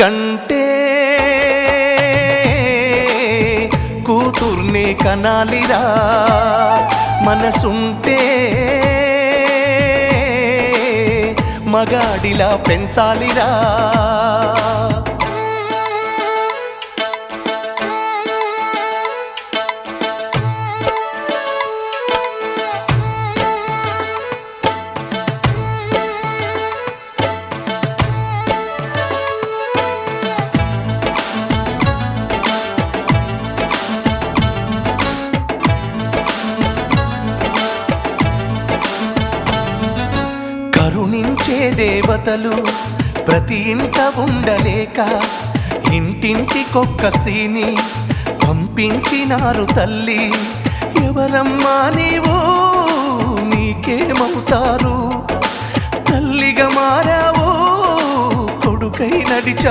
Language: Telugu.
కంటే కూతుర్నే కనాలిరా, మనసుంటే మగాడిలా పెంచాలిరా. కరుణించే దేవతలు ప్రతి ఇంట ఉండలేక ఇంటింటికొక్క స్త్రీని పంపించినారు తల్లి. ఎవరమ్మా నీవు, నీకేమవుతారు? తల్లిగా మారావు, కొడుకై నడిచా